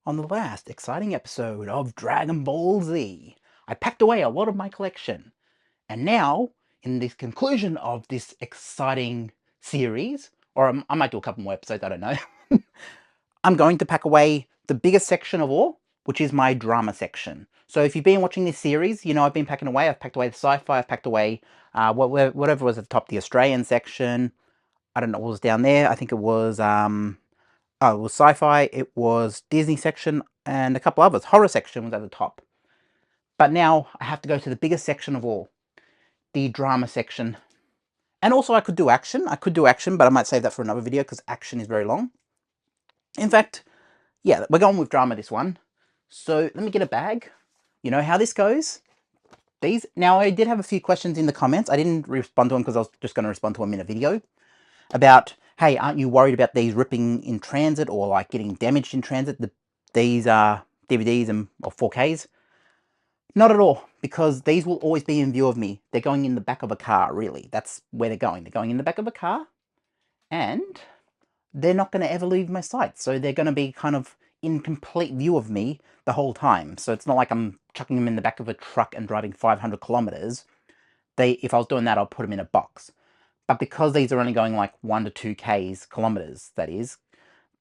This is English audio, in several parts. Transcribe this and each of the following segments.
On the last exciting episode of Dragon Ball Z, I packed away a lot of my collection. And now, in this conclusion of this exciting series, or I might do a couple more episodes, I don't know, I'm going to pack away the biggest section of all, which is my drama section. So if you've been watching this series, you know I've been packing away. I've packed away the sci-fi, I've packed away whatever was at the top, the Australian section. I don't know what was down there. I think it was oh, it was sci-fi, it was Disney section, and a couple others. Horror section was at the top. But now I have to go to the biggest section of all, the drama section. And also I could do action. But I might save that for another video because action is very long. In fact, yeah, we're going with drama this one. So let me get a bag. You know how this goes. Now I did have a few questions in the comments. I didn't respond to them because I was just going to respond to them in a video. About, hey, aren't you worried about these ripping in transit or like getting damaged in transit? These DVDs or 4Ks? Not at all, because these will always be in view of me. They're going in the back of a car, really. That's where they're going. They're going in the back of a car, and they're not going to ever leave my sight. So they're going to be kind of in complete view of me the whole time. So it's not like I'm chucking them in the back of a truck and driving 500 kilometers. If I was doing that, I'd put them in a box. But because these are only going like 1 to 2 kilometers, that is,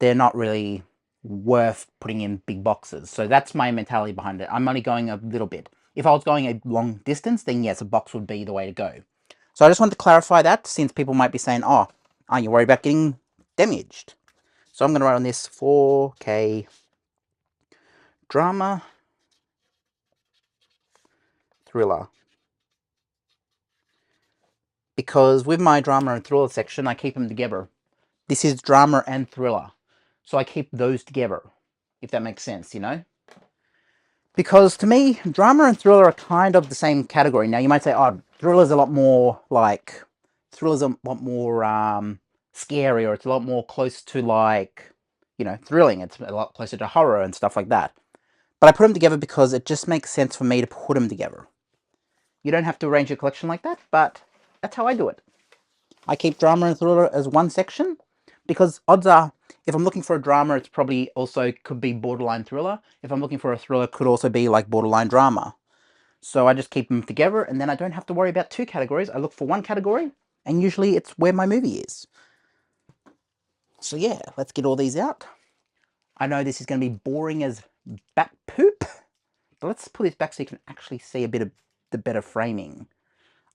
they're not really worth putting in big boxes. So that's my mentality behind it. I'm only going a little bit. If I was going a long distance, then yes, a box would be the way to go. So I just wanted to clarify that, since people might be saying, oh, aren't you worried about getting damaged? So I'm going to write on this 4K drama thriller. Because with my drama and thriller section, I keep them together. This is drama and thriller. So I keep those together, if that makes sense, you know? Because to me, drama and thriller are kind of the same category. Now you might say, oh, thriller's a lot more like, thriller's a lot more scary, or it's a lot more close to like, you know, thrilling. It's a lot closer to horror and stuff like that. But I put them together because it just makes sense for me to put them together. You don't have to arrange your collection like that, but that's how I do it. I keep drama and thriller as one section, because odds are, if I'm looking for a drama, it's probably also could be borderline thriller. If I'm looking for a thriller, it could also be like borderline drama. So I just keep them together, and then I don't have to worry about two categories. I look for one category, and usually it's where my movie is. So yeah, let's get all these out. I know this is going to be boring as bat poop, but let's put this back so you can actually see a bit of the better framing.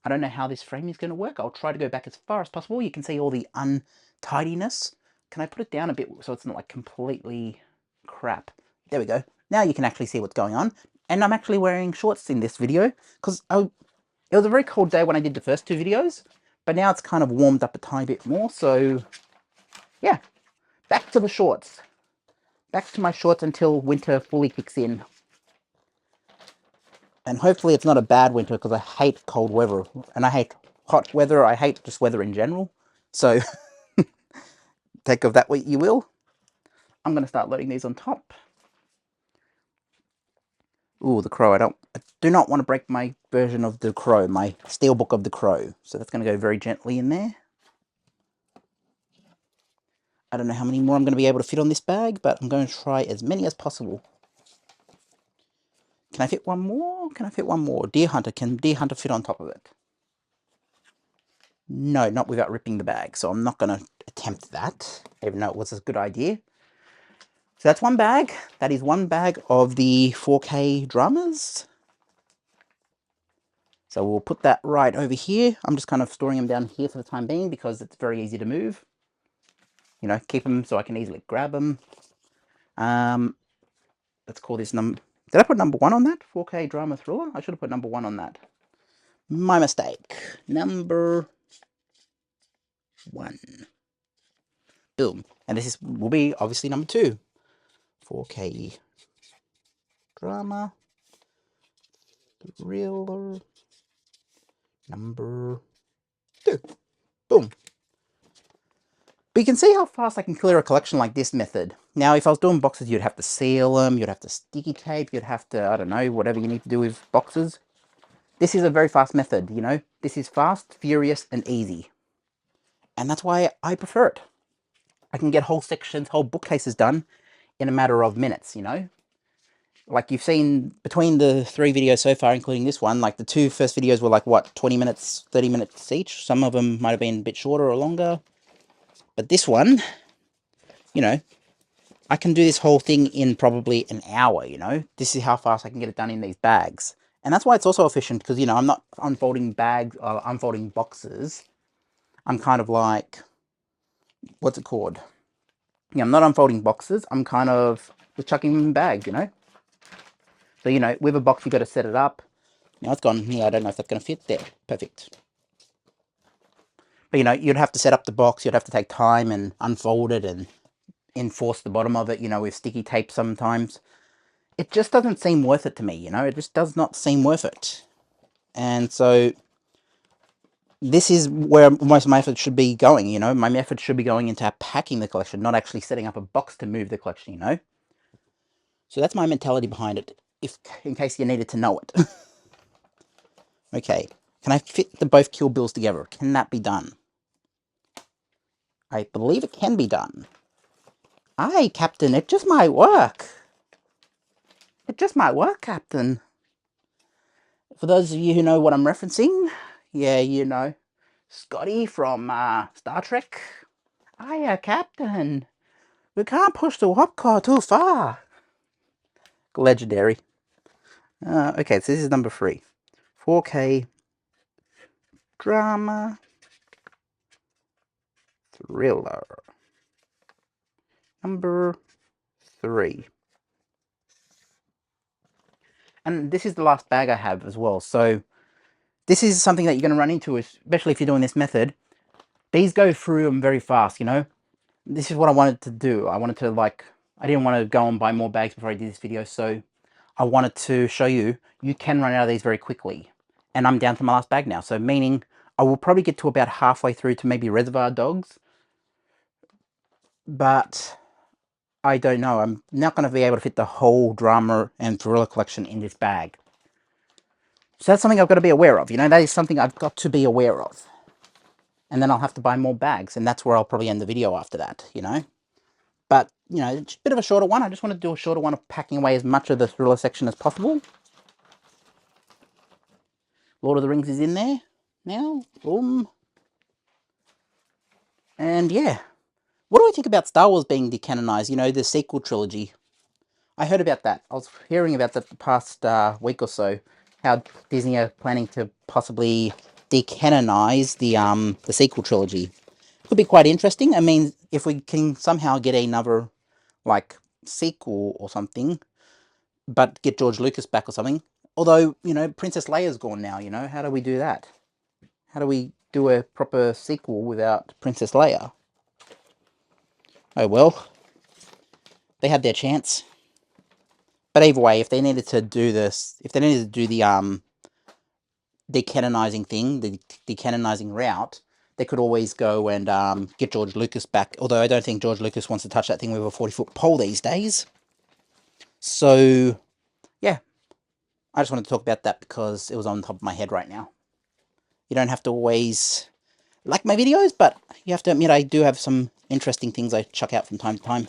I don't know how this framing is going to work. I'll try to go back as far as possible. You can see all the untidiness. Can I put it down a bit so it's not like completely crap? There we go. Now you can actually see what's going on. And I'm actually wearing shorts in this video because it was a very cold day when I did the first two videos, but now it's kind of warmed up a tiny bit more. So yeah, back to the shorts. Back to my shorts until winter fully kicks in. And hopefully it's not a bad winter, because I hate cold weather. And I hate hot weather. I hate just weather in general. So take of that what you will. I'm going to start loading these on top. Ooh, the Crow. I do not want to break my version of the Crow, my steelbook of the Crow. So that's going to go very gently in there. I don't know how many more I'm going to be able to fit on this bag, but I'm going to try as many as possible. Can I fit one more? Can I fit one more? Deer Hunter. Can Deer Hunter fit on top of it? No, not without ripping the bag. So I'm not going to attempt that, even though it was a good idea. So that's one bag. That is one bag of the 4K dramas. So we'll put that right over here. I'm just kind of storing them down here for the time being because it's very easy to move. You know, keep them so I can easily grab them. Let's call this number... Did I put number 1 on that? 4K drama thriller? I should have put number 1 on that. My mistake. Number 1. Boom. And this will be obviously number 2. 4K drama thriller number 2. Boom. But you can see how fast I can clear a collection like this method. Now, if I was doing boxes, you'd have to seal them, you'd have to sticky tape, you'd have to, I don't know, whatever you need to do with boxes. This is a very fast method, you know? This is fast, furious, and easy. And that's why I prefer it. I can get whole sections, whole bookcases done in a matter of minutes, you know? Like you've seen between the 3 videos so far, including this one, like the 2 first videos were like, what, 20 minutes, 30 minutes each? Some of them might have been a bit shorter or longer. But this one, you know, I can do this whole thing in probably an hour, you know? This is how fast I can get it done in these bags. And that's why it's also efficient, because, you know, I'm not unfolding bags, unfolding boxes. I'm kind of like, what's it called? Yeah, I'm not unfolding boxes. I'm kind of just chucking them in bags, you know? So, you know, with a box, you've got to set it up. Now it's gone. Yeah, I don't know if that's going to fit there. Perfect. But, you know, you'd have to set up the box. You'd have to take time and unfold it and enforce the bottom of it, you know, with sticky tape sometimes. It just doesn't seem worth it to me, you know? It just does not seem worth it. And so this is where most of my effort should be going, you know? My effort should be going into packing the collection, not actually setting up a box to move the collection, you know? So that's my mentality behind it, if in case you needed to know it. Okay, can I fit the both Kill Bills together? Can that be done? I believe it can be done. Aye, Captain, it just might work. It just might work, Captain. For those of you who know what I'm referencing, yeah, you know, Scotty from Star Trek. Aye, Captain, we can't push the warp core too far. Legendary. Okay, so this is number 3. 4K drama thriller. Number 3. And this is the last bag I have as well. So this is something that you're going to run into, especially if you're doing this method. These go through them very fast, you know. This is what I wanted to do. I wanted to, like, I didn't want to go and buy more bags before I did this video. So I wanted to show you, you can run out of these very quickly. And I'm down to my last bag now. So meaning I will probably get to about halfway through to maybe Reservoir Dogs. But I don't know. I'm not going to be able to fit the whole drama and thriller collection in this bag. So that's something I've got to be aware of. You know, that is something I've got to be aware of. And then I'll have to buy more bags. And that's where I'll probably end the video after that, you know. But, you know, it's a bit of a shorter one. I just want to do a shorter one of packing away as much of the thriller section as possible. Lord of the Rings is in there now. Boom. And yeah. What do I think about Star Wars being decanonized? You know, the sequel trilogy. I heard about that. I was hearing about that the past week or so. How Disney are planning to possibly decanonize the sequel trilogy. Could be quite interesting. I mean, if we can somehow get another, like, sequel or something, but get George Lucas back or something. Although, you know, Princess Leia's gone now, you know. How do we do that? How do we do a proper sequel without Princess Leia? Oh well. They had their chance. But either way, if they needed to do this, if they needed to do the decanonizing thing, the decanonizing route, they could always go and get George Lucas back. Although I don't think George Lucas wants to touch that thing with a 40-foot pole these days. So, yeah. I just wanted to talk about that because it was on top of my head right now. You don't have to always like my videos, but you have to admit I do have some interesting things I chuck out from time to time.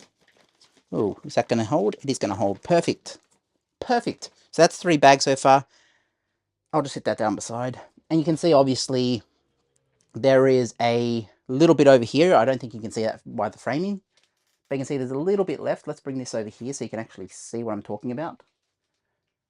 Oh, is that going to hold? It is going to hold. Perfect. Perfect. So that's 3 bags so far. I'll just sit that down beside. And you can see, obviously, there is a little bit over here. I don't think you can see that by the framing. But you can see there's a little bit left. Let's bring this over here so you can actually see what I'm talking about.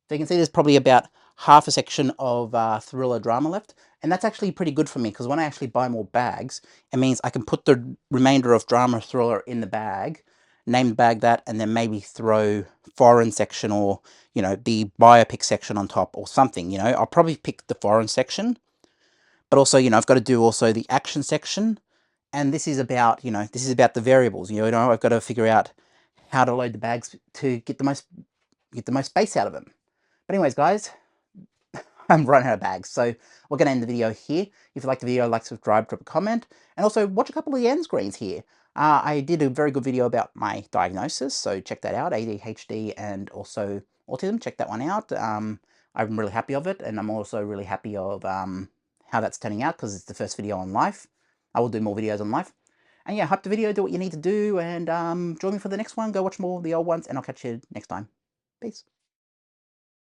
So you can see there's probably about half a section of thriller drama left. And that's actually pretty good for me, because when I actually buy more bags, it means I can put the remainder of drama thriller in the bag, name the bag that, and then maybe throw foreign section or, you know, the biopic section on top or something, you know. I'll probably pick the foreign section. But also, you know, I've got to do also the action section. And this is about, you know, this is about the variables. You know, I've got to figure out how to load the bags to get the most space out of them. But anyways, guys, I'm running out of bags, so we're going to end the video here. If you like the video, like, subscribe, drop a comment, and also watch a couple of the end screens here. I did a very good video about my diagnosis, so check that out, ADHD and also autism. Check that one out. I'm really happy of it, and I'm also really happy of how that's turning out, because it's the first video on life. I will do more videos on life. And yeah, hype the video, do what you need to do, and join me for the next one. Go watch more of the old ones, and I'll catch you next time. Peace.